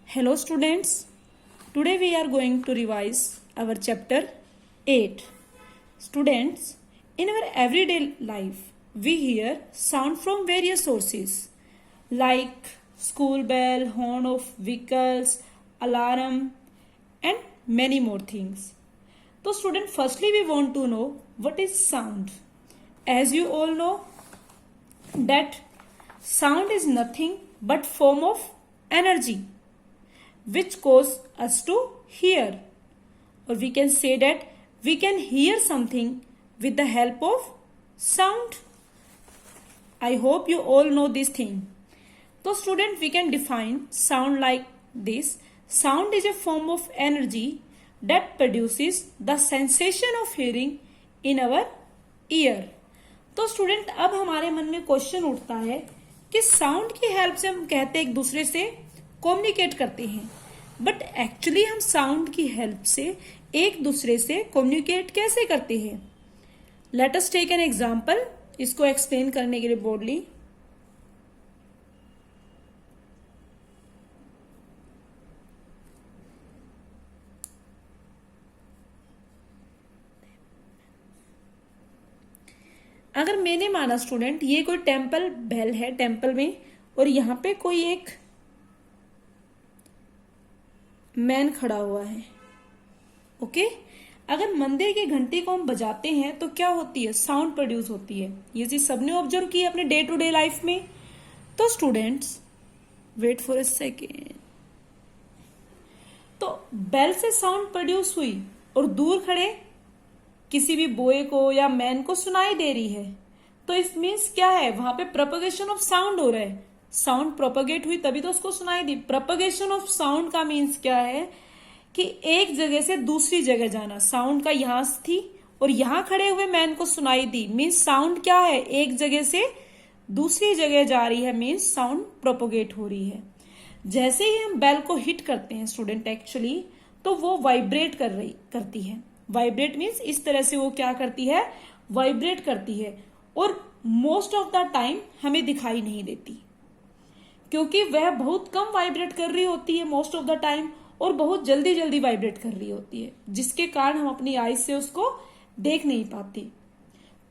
Hello students, today we are going to revise our chapter 8. Students, in our everyday life, we hear sound from various sources like school bell, horn of vehicles, alarm and many more things. So student, firstly we want to know what is sound. As you all know that sound is nothing but form of energy which cause us to hear, or we can say that we can hear something with the help of sound. I hope you all know this thing. So student, we can define sound like this. Sound is a form of energy that produces the sensation of hearing in our ear. तो student, अब हमारे मन में question उठता है कि sound की help से हम कहते एक दूसरे से कम्युनिकेट करते हैं, बट एक्चुअली हम साउंड की हेल्प से एक दूसरे से कम्युनिकेट कैसे करते हैं? Let us take an example, इसको एक्सप्लेन करने के लिए बोर्डली। अगर मैंने माना स्टूडेंट ये कोई टेम्पल बेल है टेम्पल में, और यहाँ पे कोई एक मैन खड़ा हुआ है, ओके। अगर मंदिर की घंटी को हम बजाते हैं तो क्या होती है? साउंड प्रोड्यूस होती है। ये चीज सबने ऑब्जर्व की है अपने डे टू डे लाइफ में। तो students, wait for a second. तो बेल से साउंड प्रोड्यूस हुई और दूर खड़े किसी भी बॉय को या मैन को सुनाई दे रही है, तो इस मीन्स क्या है? वहां पे प्रोपगेशन ऑफ साउंड हो रहा है। साउंड प्रोपगेट हुई तभी तो उसको सुनाई दी। प्रोपगेशन ऑफ साउंड का मीन्स क्या है कि एक जगह से दूसरी जगह जाना। साउंड का यहां थी और यहां खड़े हुए मैन को सुनाई दी, मीन्स साउंड क्या है? एक जगह से दूसरी जगह जा रही है, मीन्स साउंड प्रोपगेट हो रही है। जैसे ही हम बेल को हिट करते हैं स्टूडेंट एक्चुअली, तो वो वाइब्रेट करती है। वाइब्रेट मीन्स इस तरह से वो क्या करती है? वाइब्रेट करती है, और मोस्ट ऑफ द टाइम हमें दिखाई नहीं देती, क्योंकि वह बहुत कम वाइब्रेट कर रही होती है मोस्ट ऑफ द टाइम, और बहुत जल्दी जल्दी वाइब्रेट कर रही होती है, जिसके कारण हम अपनी आईज से उसको देख नहीं पाते।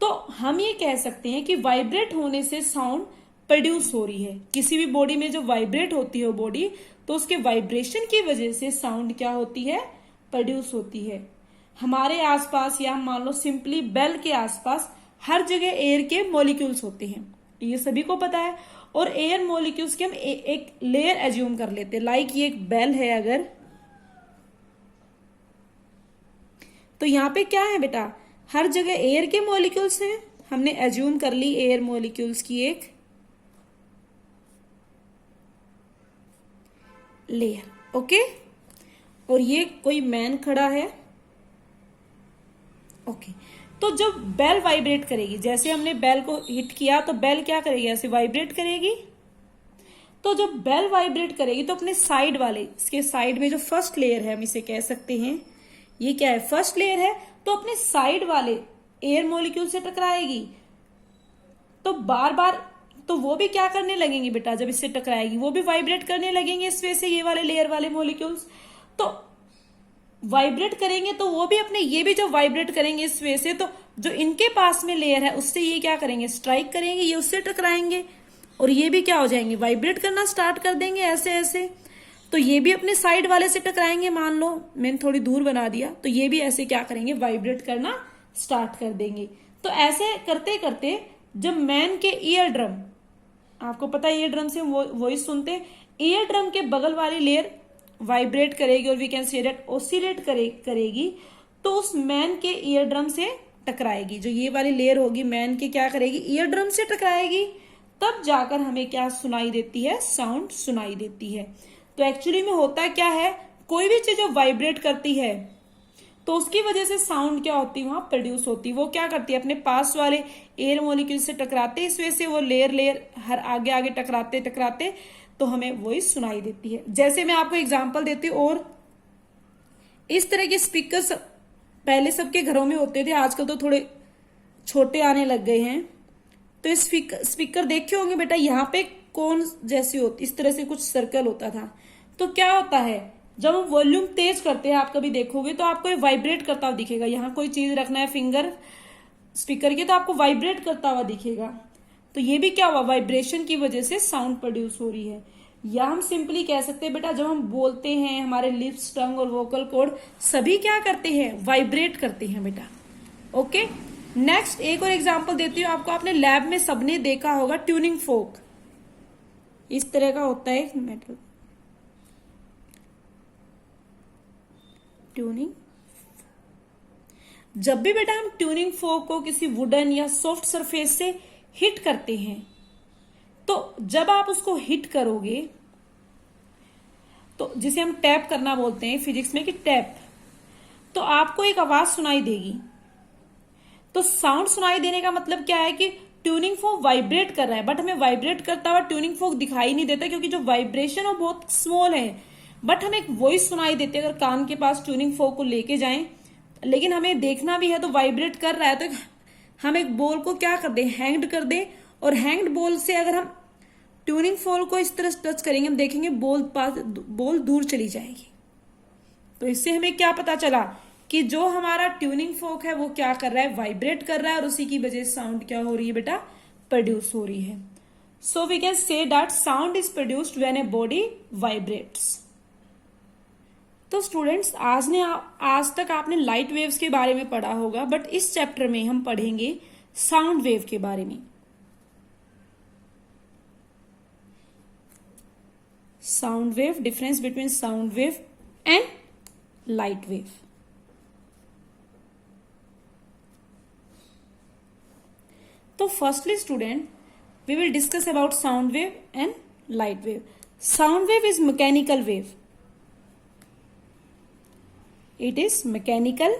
तो हम ये कह सकते हैं कि वाइब्रेट होने से साउंड प्रोड्यूस हो रही है। किसी भी बॉडी में जो वाइब्रेट होती है बॉडी, तो उसके वाइब्रेशन की वजह से साउंड क्या होती है? प्रोड्यूस होती है। हमारे आसपास, या मान लो सिंपली बेल के आसपास, हर जगह एयर के मॉलिक्यूल्स होते हैं, ये सभी को पता है। और एयर मॉलिक्यूल्स के हम एक लेयर एज्यूम कर लेते हैं। लाइक ये एक बेल है अगर, तो यहाँ पे क्या है बेटा? हर जगह एयर के मॉलिक्यूल्स हैं। हमने एज्यूम कर ली एयर मॉलिक्यूल्स की एक लेयर, ओके। और ये कोई मैन खड़ा है, ओके। तो जब बेल वाइब्रेट करेगी, जैसे हमने बेल को हिट किया तो बेल क्या करेगी? ऐसे वाइब्रेट करेगी। तो जब बेल वाइब्रेट करेगी तो अपने साइड वाले, इसके साइड में जो फर्स्ट लेयर है, हम इसे कह सकते हैं ये क्या है? फर्स्ट लेयर है। तो अपने साइड वाले एयर मॉलिक्यूल से टकराएगी, तो बार बार तो वो भी क्या करने लगेंगे बेटा? जब इससे टकराएगी वो भी वाइब्रेट करने लगेंगे इस वजह से, ये वाले लेयर वाले मॉलिक्यूल्स तो वाइब्रेट करेंगे। तो वो भी अपने, ये भी जब वाइब्रेट करेंगे इस वजह से, तो जो इनके पास में लेयर है उससे ये क्या करेंगे? स्ट्राइक करेंगे, ये उससे टकराएंगे, और ये भी क्या हो जाएंगे? वाइब्रेट करना स्टार्ट कर देंगे ऐसे ऐसे। तो ये भी अपने साइड वाले से टकराएंगे, मान लो मैंने थोड़ी दूर बना दिया, तो ये भी ऐसे क्या करेंगे? वाइब्रेट करना स्टार्ट कर देंगे। तो ऐसे करते करते जब मैन के ईयर ड्रम, आपको पता है ईयर ड्रम से वॉइस सुनते, ईयर ड्रम के बगल वाली लेयर वाइब्रेट करेगी, और we can say that oscillate करेगी, तो उस मैन के ईयर ड्रम से टकराएगी। जो ये वाली लेयर होगी मैन के क्या करेगी? ईयर ड्रम से टकराएगी, तब जाकर हमें क्या सुनाई देती है? साउंड सुनाई देती है। तो एक्चुअली में होता क्या है? कोई भी चीज जो वाइब्रेट करती है तो उसकी वजह से साउंड क्या होती है? वहां प्रोड्यूस होती है। वो क्या करती है? अपने पास वाले एयर मॉलिक्यूल से टकराते, इस वजह से वो लेयर हर आगे आगे टकराते टकराते तो हमें वॉइस सुनाई देती है। जैसे मैं आपको एग्जांपल देती हूँ, और इस तरह के स्पीकर पहले सबके घरों में होते थे, आजकल तो थोड़े छोटे आने लग गए हैं। तो स्पीकर देखे होंगे बेटा, यहाँ पे कोन जैसी होती, इस तरह से कुछ सर्कल होता था। तो क्या होता है, जब हम वॉल्यूम तेज करते हैं, आप कभी देखोगे तो आपको ये वाइब्रेट करता हुआ दिखेगा। यहाँ कोई चीज रखना है फिंगर स्पीकर के तो आपको वाइब्रेट करता हुआ दिखेगा। तो ये भी क्या हुआ, वाइब्रेशन की वजह से साउंड प्रोड्यूस हो रही है। या हम सिंपली कह सकते हैं बेटा, जब हम बोलते हैं हमारे लिप्स, टंग और वोकल कॉर्ड सभी क्या करते हैं, वाइब्रेट करते हैं बेटा। ओके, नेक्स्ट एक और एग्जांपल देती हूँ आपको। आपने लैब में सबने देखा होगा ट्यूनिंग फोक, इस तरह का होता है मेटल ट्यूनिंग। जब भी बेटा हम ट्यूनिंग फोक को किसी वुडन या सॉफ्ट सरफेस से हिट करते हैं, तो जब आप उसको हिट करोगे, तो जिसे हम टैप करना बोलते हैं फिजिक्स में कि टैप, तो आपको एक आवाज सुनाई देगी। तो साउंड सुनाई देने का मतलब क्या है कि ट्यूनिंग फोक वाइब्रेट कर रहा है, बट हमें वाइब्रेट करता हुआ ट्यूनिंग फोक दिखाई नहीं देता, क्योंकि जो वाइब्रेशन है वो बहुत स्मॉल है। बट हमें एक वॉइस सुनाई देती है अगर कान के पास ट्यूनिंग फोक को लेके जाएं। लेकिन हमें देखना भी है, तो वाइब्रेट कर रहा है, तो हम एक बॉल को क्या कर दें, हैंग्ड कर दें, और हैंग्ड बॉल से अगर हम ट्यूनिंग फोक को इस तरह टच करेंगे, हम देखेंगे बॉल दूर चली जाएगी। तो इससे हमें क्या पता चला कि जो हमारा ट्यूनिंग फोक है वो क्या कर रहा है, वाइब्रेट कर रहा है, और उसी की वजह से साउंड क्या हो रही है बेटा, प्रोड्यूस हो रही है। So we can say that sound is produced when a body vibrates. तो स्टूडेंट्स, आज तक आपने लाइट वेव्स के बारे में पढ़ा होगा, बट इस चैप्टर में हम पढ़ेंगे साउंड वेव के बारे में। Sound wave, difference between sound wave and light wave. तो firstly student, we will discuss about sound wave and light wave. Sound wave is mechanical wave, it is mechanical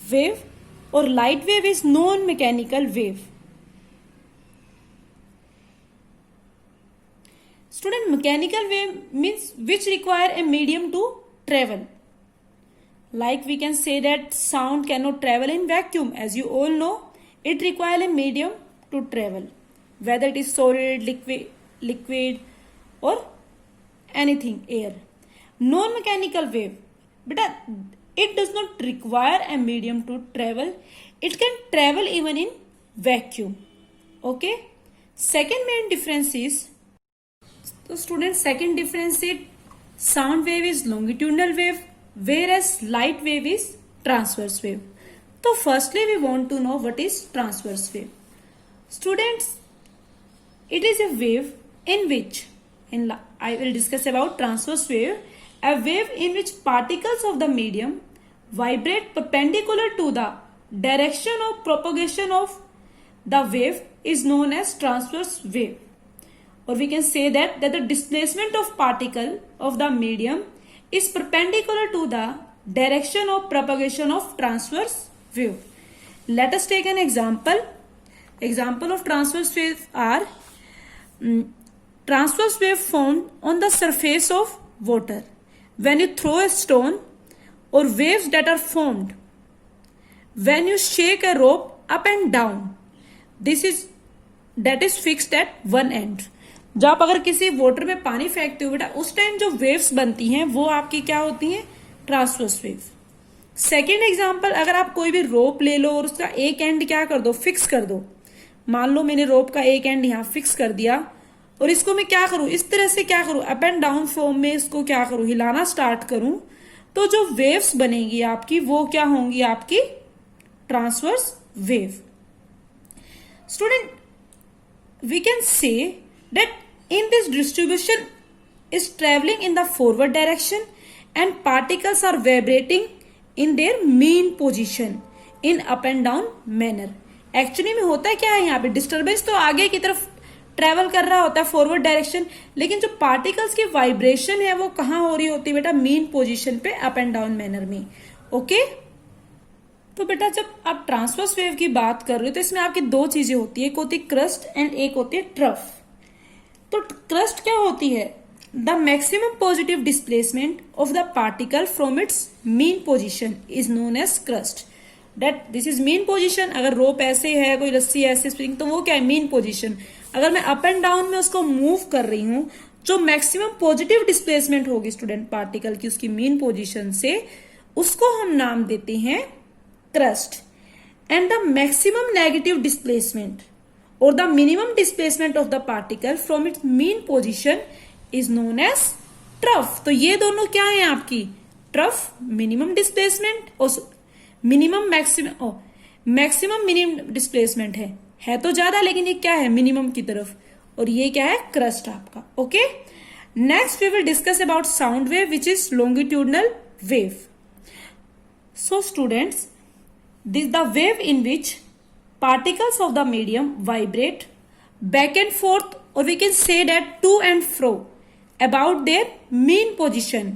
wave, और light wave is non-mechanical wave. Student, mechanical wave means which require a medium to travel. Like we can say that sound cannot travel in vacuum. As you all know, it requires a medium to travel, whether it is solid, liquid or anything, air. Non-mechanical wave, but it does not require a medium to travel. It can travel even in vacuum. Okay. Second main difference is, so students, second difference is sound wave is longitudinal wave, whereas light wave is transverse wave. So firstly we want to know what is transverse wave. Students, it is a wave in which, I will discuss about transverse wave, a wave in which particles of the medium vibrate perpendicular to the direction of propagation of the wave is known as transverse wave. Or we can say that the displacement of particle of the medium is perpendicular to the direction of propagation of transverse wave. Let us take an example. Example of transverse wave are transverse wave formed on the surface of water when you throw a stone, or waves that are formed when you shake a rope up and down. That is fixed at one end. जब आप अगर किसी water में पानी फेंकते हो बेटा, उस टाइम जो वेव्स बनती हैं वो आपकी क्या होती हैं, ट्रांसवर्स वेव। सेकेंड एग्जाम्पल, अगर आप कोई भी रोप ले लो और उसका एक एंड क्या कर दो, फिक्स कर दो। मान लो मैंने रोप का एक एंड यहाँ फिक्स कर दिया, और इसको मैं क्या करूं, इस तरह से क्या करूं, अप एंड डाउन फॉर्म में इसको क्या करूं, हिलाना स्टार्ट करूं, तो जो वेव्स बनेगी आपकी वो क्या होंगी, आपकी transverse wave. Student, we can say that in this distribution is travelling in the forward direction and particles are vibrating in their mean position in up and down manner. Actually में होता है क्या है, यहाँ पे डिस्टर्बेंस तो आगे की तरफ ट्रेवल कर रहा होता है, फॉरवर्ड डायरेक्शन, लेकिन जो पार्टिकल्स की वाइब्रेशन है वो कहाँ हो रही होती है बेटा, मीन पोजीशन पे, अप एंड डाउन मैनर में। ओके। तो बेटा जब आप ट्रांसवर्स वेव की बात कर रहे हो तो इसमें आपकी दो चीजें होती है, एक होती है क्रस्ट एंड एक होती है ट्रफ। तो क्रस्ट क्या होती है, the maximum positive displacement of the particle from its mean position is known as crest. That this is mean position. अगर रोप ऐसे है, कोई रस्सी ऐसे स्प्रिंग, तो वो क्या है, मीन पोजिशन। अगर मैं अप एंड डाउन में उसको मूव कर रही हूं जो मैक्सिमम पॉजिटिव डिस्प्लेसमेंट होगी स्टूडेंट पार्टिकल की उसकी मीन पोजीशन से, उसको हम नाम देते हैं crest. And the maximum negative displacement और the minimum displacement of the particle from its mean position is known as trough. तो ये दोनों क्या है आपकी ट्रफ, मिनिमम डिस्प्लेसमेंट और मिनिमम मैक्सिमम मिनिमम डिस्प्लेसमेंट है तो ज्यादा, लेकिन ये क्या है मिनिमम की तरफ, और ये क्या है क्रस्ट आपका। Okay, next we will discuss about sound wave which is longitudinal wave. So students, this the wave in which particles of the medium vibrate back and forth, or we can say that to and fro about their mean position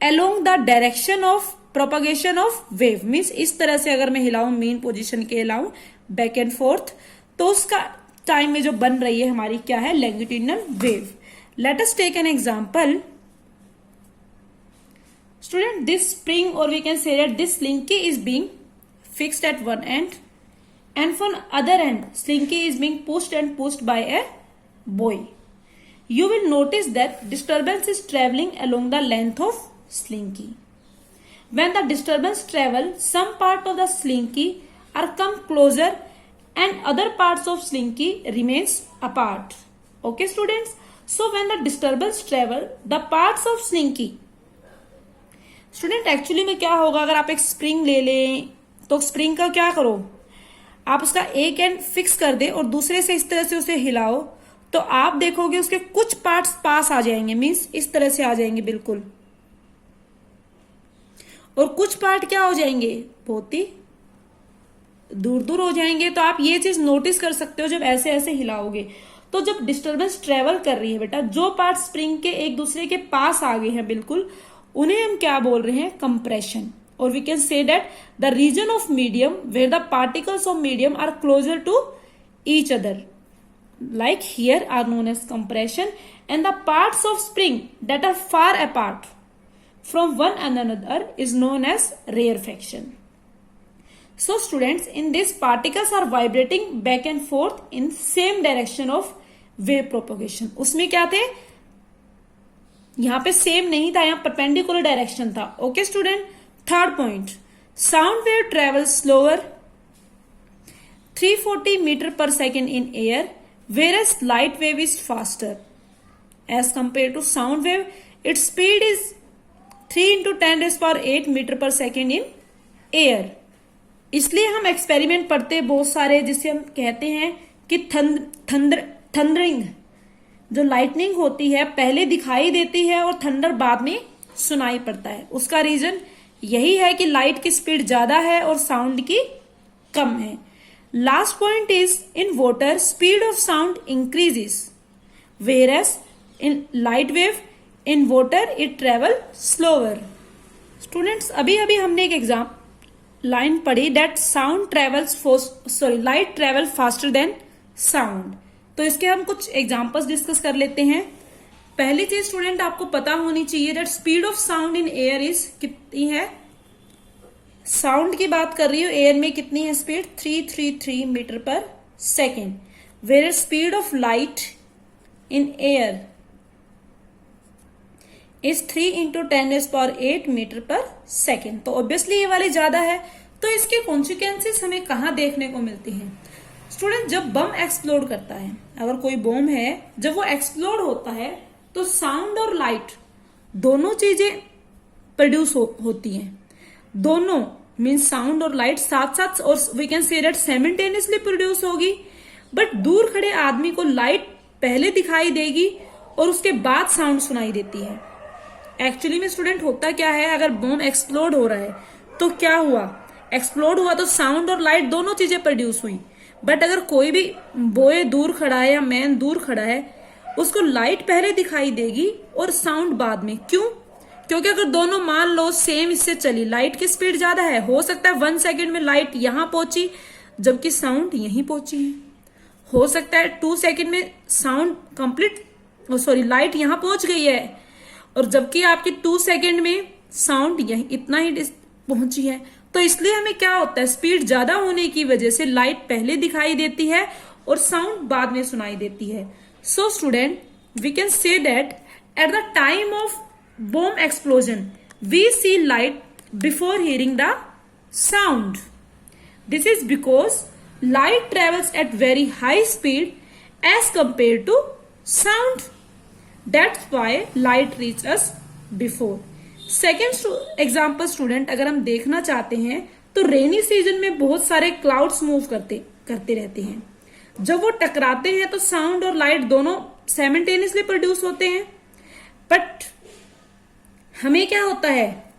along the direction of propagation of wave। means इस तरह से अगर मैं हिलाऊं mean position के हिलाऊं back and forth, तो उसका time में जो बन रही है हमारी क्या है longitudinal wave। let us take an example। student, this spring or we can say that this slinky is being fixed at one end and from other end slinky is being pushed by a boy। you will notice that disturbance is traveling along the length of slinky। when the disturbance travel, some part of the slinky are come closer and other parts of slinky remains apart। okay students, so when the disturbance travel, the parts of slinky, student actually में क्या होगा, अगर आप एक spring ले लें तो spring का क्या करो, आप उसका एक एंड फिक्स कर दे और दूसरे से इस तरह से उसे हिलाओ, तो आप देखोगे उसके कुछ पार्ट्स पास आ जाएंगे, मींस इस तरह से आ जाएंगे बिल्कुल, और कुछ पार्ट क्या हो जाएंगे बहुत ही दूर दूर हो जाएंगे। तो आप ये चीज नोटिस कर सकते हो जब ऐसे ऐसे हिलाओगे। तो जब डिस्टर्बेंस ट्रेवल कर रही है बेटा, जो पार्ट स्प्रिंग के एक दूसरे के पास आ गए हैं बिल्कुल, उन्हें हम क्या बोल रहे हैं compression. or we can say that the region of medium where the particles of medium are closer to each other like here are known as compression, and the parts of spring that are far apart from one another is known as rarefaction। so students, in this particles are vibrating back and forth in same direction of wave propagation। उसमें क्या थे, यहां पे same नहीं था, यहां perpendicular direction था। Okay student, third point, sound wave travel slower 340 meter पर second in air, whereas light wave is faster as compared to sound wave। its speed is 3 into 10 raised power 8 metre पर second in air. इसलिए हम experiment पढ़ते हैं बहुत सारे, जिसे हम कहते हैं कि थंडरिंग, जो लाइटनिंग होती है पहले दिखाई देती है और थंडर बाद में सुनाई पड़ता है। उसका रीजन यही है कि लाइट की स्पीड ज्यादा है और साउंड की कम है। Last point is, in water speed of sound increases whereas in light wave in water it travel slower। Students, अभी अभी हमने एक एग्जाम लाइन पढ़ी that sound travels light travel faster than sound. तो इसके हम कुछ एग्जांपल्स डिस्कस कर लेते हैं। पहली चीज स्टूडेंट आपको पता होनी चाहिए that speed of sound in air is कितनी है, साउंड की बात कर रही हूं, एयर में कितनी है स्पीड 333 मीटर पर second, where speed of light in air is 3 into 10⁸ metre पर सेकेंड। तो ऑब्वियसली ये वाली ज्यादा है। तो इसके कॉन्सिक्वेंसेस हमें कहाँ देखने को मिलती हैं स्टूडेंट, जब बम एक्सप्लोड करता है, अगर कोई बम है, जब वो एक्सप्लोड होता है तो साउंड और लाइट दोनों चीजें प्रोड्यूस होती हैं। दोनों मीन्स साउंड और लाइट साथ साथ, और we can say that simultaneously produce होगी। बट दूर खड़े आदमी को लाइट पहले दिखाई देगी और उसके बाद साउंड सुनाई देती है। एक्चुअली में स्टूडेंट होता क्या है, अगर बम एक्सप्लोड हो रहा है तो क्या हुआ, एक्सप्लोड हुआ तो साउंड और लाइट दोनों चीजें प्रोड्यूस हुई। बट अगर कोई भी बॉय दूर खड़ा है या मैन दूर खड़ा है, उसको लाइट पहले दिखाई देगी और साउंड बाद में। क्यों? क्योंकि अगर दोनों मान लो सेम इससे चली, लाइट की स्पीड ज्यादा है, हो सकता है 1 सेकेंड में लाइट यहां पहुंची जबकि साउंड यहीं पहुंची है। हो सकता है 2 सेकेंड में साउंड कंप्लीट लाइट यहां पहुंच गई है और जबकि आपकी 2 सेकेंड में साउंड यही इतना ही पहुंची है। तो इसलिए हमें क्या होता है, स्पीड ज्यादा होने की वजह से लाइट पहले दिखाई देती है और साउंड बाद में सुनाई देती है। So student, we can say that at the time of bomb explosion we see light before hearing the sound. This is because light travels at very high speed as compared to sound. That's why light reaches us before. Second example student, अगर हम देखना चाहते हैं तो rainy season में बहुत सारे clouds move करते रहते हैं. जब वो टकराते हैं तो साउंड और लाइट दोनों साइमल्टेनियसली प्रोड्यूस होते हैं. बट हमें क्या होता है,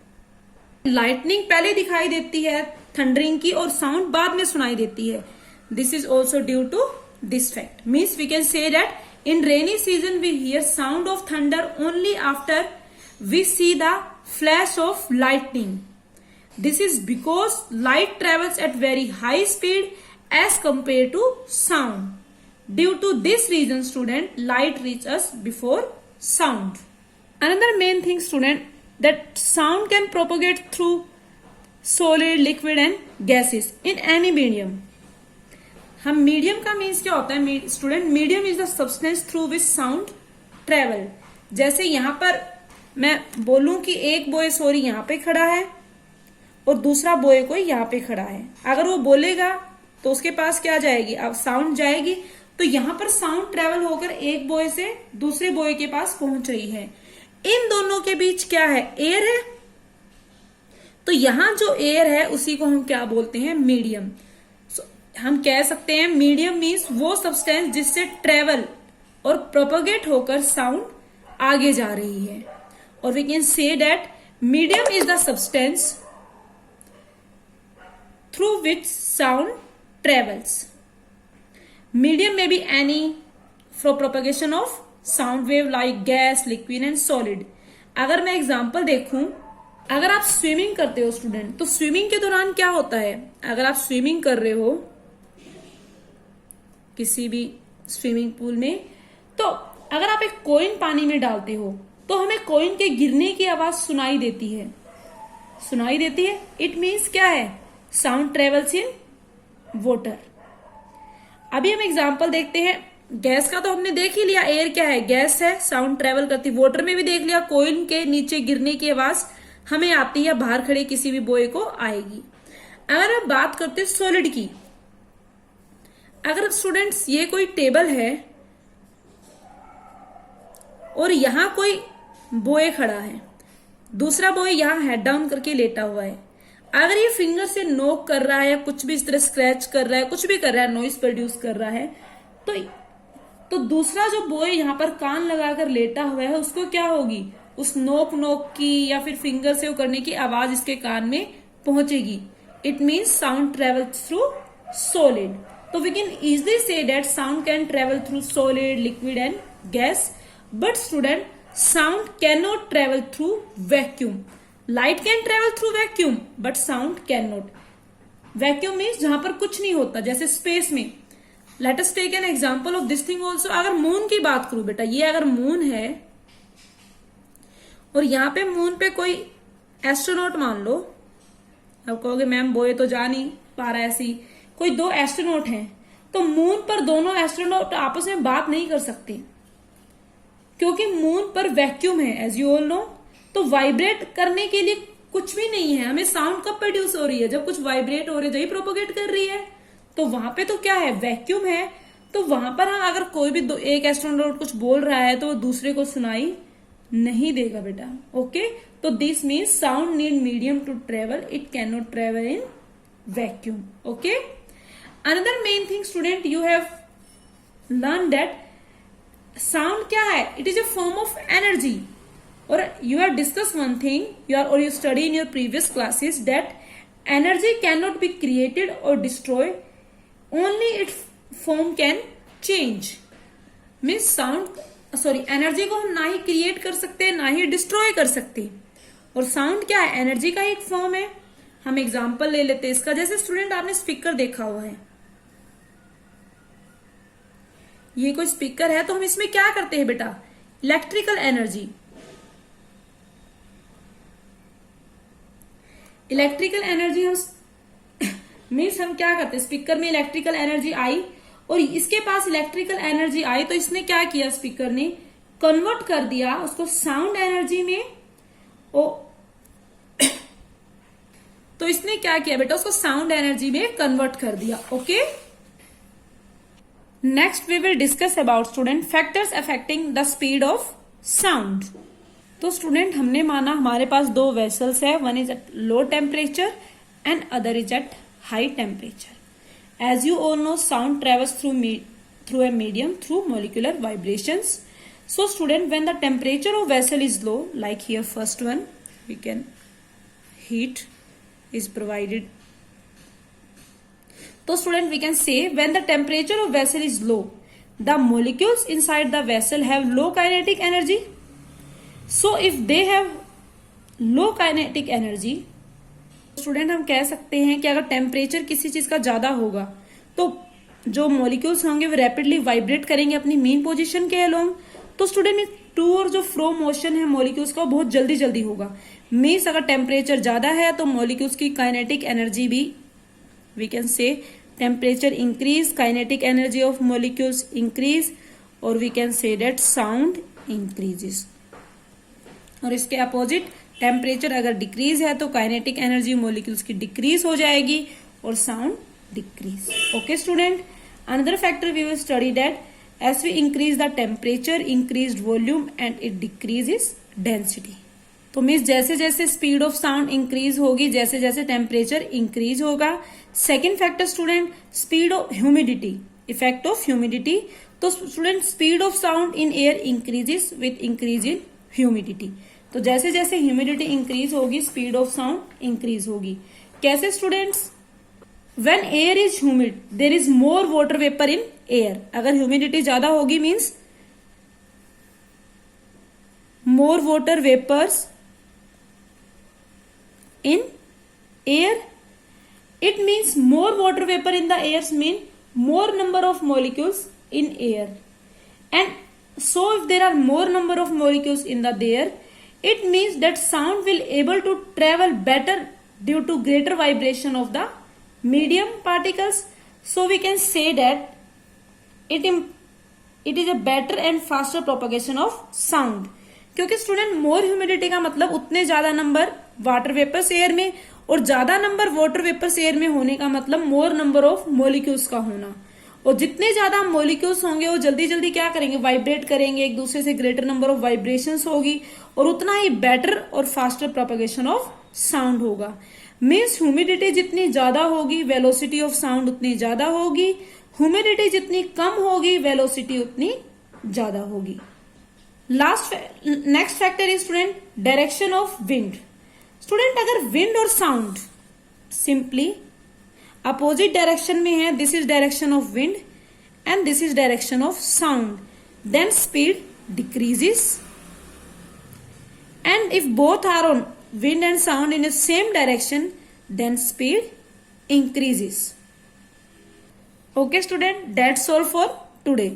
लाइटनिंग पहले दिखाई देती है थंडरिंग की और साउंड बाद में सुनाई देती है. This is also due to this fact. Means we can say that in rainy season we hear sound of thunder only after we see the flash of lightning. This is because light travels at very high speed as compared to sound. Due to this reason, student, light reaches us before sound. Another main thing, student, that sound can propagate through solid, liquid and gases in any medium. हम medium का means क्या होता है student? Medium is the substance through which sound travel. जैसे यहां पर मैं बोलूं कि एक बॉय सॉरी यहां पे खड़ा है और दूसरा बॉय कोई यहां पे खड़ा है. अगर वो बोलेगा तो उसके पास क्या जाएगी? अब साउंड जाएगी. तो यहां पर साउंड ट्रेवल होकर एक बॉय से दूसरे बॉय के पास पहुंच रही है. इन दोनों के बीच क्या है? एयर है. तो यहां जो एयर है उसी को हम क्या बोलते हैं? मीडियम. हम कह सकते हैं मीडियम मीन्स वो सब्सटेंस जिससे ट्रेवल और प्रोपोगेट होकर साउंड आगे जा रही है. और we can say that medium is the substance through which sound travels. Medium में be any for propagation of sound wave like gas, liquid and solid. अगर मैं एग्जांपल देखूं, अगर आप स्विमिंग करते हो स्टूडेंट, तो स्विमिंग के दौरान क्या होता है? अगर आप स्विमिंग कर रहे हो किसी भी स्विमिंग पूल में, तो अगर आप एक कॉइन पानी में डालते हो तो हमें कॉइन के गिरने की आवाज सुनाई देती है. सुनाई देती है. इट मीन्स क्या है? Sound travels in water. अभी हम एग्जांपल देखते हैं. गैस का तो हमने देख ही लिया, एयर क्या है? गैस है, साउंड ट्रेवल करती. वाटर में भी देख लिया, कॉइन के नीचे गिरने की आवाज हमें आती है, बाहर खड़े किसी भी बॉय को आएगी. अगर हम बात करते हैं सॉलिड की, अगर स्टूडेंट्स ये कोई टेबल है और यहां कोई बॉय खड़ा है, दूसरा बॉय यहां हेड डाउन करके लेटा हुआ है. अगर ये फिंगर से नोक कर रहा है, कुछ भी इस तरह स्क्रैच कर रहा है, कुछ भी कर रहा है, नॉइस प्रोड्यूस कर रहा है, तो दूसरा जो बॉय यहां पर कान लगाकर लेटा हुआ है उसको क्या होगी? उस नोक की या फिर फिंगर से वो करने की आवाज इसके कान में पहुंचेगी. It means sound travel through solid. तो we can easily say that sound can travel through solid, liquid and gas. But student, sound cannot travel through vacuum. Light can travel through vacuum, but sound cannot. Vacuum means जहां पर कुछ नहीं होता, जैसे space में. Let us take an example of this thing also. अगर moon की बात करूं बेटा, ये अगर मून है और यहां पे मून पे कोई एस्ट्रोनॉट मान लो. अब कहोगे मैम बॉय तो जा नहीं पा रहा है, ऐसी कोई दो एस्ट्रोनॉट हैं, तो मून पर दोनों एस्ट्रोनॉट आपस में बात नहीं कर सकते क्योंकि मून पर वैक्यूम है, एज यू ऑल नो. तो वाइब्रेट करने के लिए कुछ भी नहीं है. हमें साउंड कब प्रोड्यूस हो रही है? जब कुछ वाइब्रेट हो रही है, जब प्रोपोगेट कर रही है. तो वहां पे तो क्या है? वैक्यूम है. तो वहां पर हाँ, अगर कोई भी एक एस्ट्रोनॉट कुछ बोल रहा है तो वो दूसरे को सुनाई नहीं देगा बेटा. ओके. तो this means sound need medium to travel. It can not travel in vacuum. Okay. Another main thing student, you have learn that sound क्या है? It is a form of energy. और you have discuss one thing और you study in your previous classes that energy can not be created और destroy, only its form can change. Means energy को हम ना ही create कर सकते ना ही destroy कर सकते. और साउंड क्या है? एनर्जी का एक फॉर्म है. हम एग्जाम्पल ले लेते हैं इसका. जैसे स्टूडेंट आपने स्पीकर देखा हुआ है, ये कोई स्पीकर है, तो हम इसमें क्या करते हैं बेटा? Electrical energy. इलेक्ट्रिकल एनर्जी हम मीन्स हम क्या करते हैं? स्पीकर में इलेक्ट्रिकल एनर्जी आई और इसके पास इलेक्ट्रिकल एनर्जी आई, तो इसने क्या किया? स्पीकर ने कन्वर्ट कर दिया उसको साउंड एनर्जी में, तो इसने क्या किया बेटा, उसको साउंड एनर्जी में कन्वर्ट कर दिया। Okay, next we will discuss about student factors affecting the speed of sound. तो स्टूडेंट हमने माना हमारे पास दो वेसल्स है, one is at low temperature and other is at high temperature. As you all know sound travels through a medium through molecular vibrations. So student, when the temperature of vessel is low, like here first one, we can heat is provided. So student, we can say when the temperature of vessel is low, the molecules inside the vessel have low kinetic energy. So if they have low kinetic energy, student हम कह सकते हैं कि अगर temperature किसी चीज का ज्यादा होगा तो जो मॉलिक्यूल्स होंगे वो रैपिडली वाइब्रेट करेंगे अपनी मेन पोजीशन के अलोंग। तो स्टूडेंट टू और जो फ्लो मोशन है मॉलिक्यूल्स का बहुत जल्दी जल्दी होगा। मीन्स अगर टेम्परेचर ज्यादा है तो मॉलिक्यूल्स की काइनेटिक एनर्जी भी, we can say temperature increase, kinetic energy of molecules increase, और we can say that sound increases. और इसके अपोजिट टेम्परेचर अगर डिक्रीज है तो काइनेटिक एनर्जी मॉलिक्यूल्स की डिक्रीज हो जाएगी और sound decrease. Okay student, another factor we will study that as we increase the temperature, increased volume and it decreases density. तो मीन्स जैसे जैसे स्पीड ऑफ साउंड इंक्रीज होगी, जैसे जैसे टेम्परेचर इंक्रीज होगा। Second factor student, speed of humidity, effect of humidity. तो student speed of sound in air increases with increase in humidity. तो जैसे जैसे ह्यूमिडिटी इंक्रीज होगी स्पीड ऑफ साउंड इंक्रीज होगी। कैसे students? When air is humid, there is more water vapor in air. अगर humidity ज्यादा होगी means more water vapors in air. It means more water vapor in the air mean more number of molecules in air. And so if there are more number of molecules in the air, it means that sound will able to travel better due to greater vibration of the medium particles. So we can say that it is a better and faster propagation of sound. क्योंकि student मोर humidity का मतलब उतने ज्यादा number water vapours air में, और ज्यादा number water vapours air में होने का मतलब मोर नंबर ऑफ मॉलिक्यूल्स का होना। और जितने ज्यादा मॉलिक्यूल्स होंगे वो जल्दी जल्दी क्या करेंगे, वाइब्रेट करेंगे, एक दूसरे से ग्रेटर नंबर ऑफ वाइब्रेशंस होगी और उतना ही बेटर और फास्टर प्रोपगेशन ऑफ साउंड होगा। मीन्स ह्यूमिडिटी जितनी ज्यादा होगी वेलोसिटी ऑफ साउंड उतनी ज्यादा होगी, ह्यूमिडिटी जितनी कम होगी वेलोसिटी उतनी ज्यादा होगी। Next factor is student direction of wind. Student अगर विंड और साउंड सिंपली अपोजिट डायरेक्शन में है, this is direction of wind and this is direction of sound, then speed decreases. And if both are on wind and sound in the same direction, then speed increases. Okay student, that's all for today.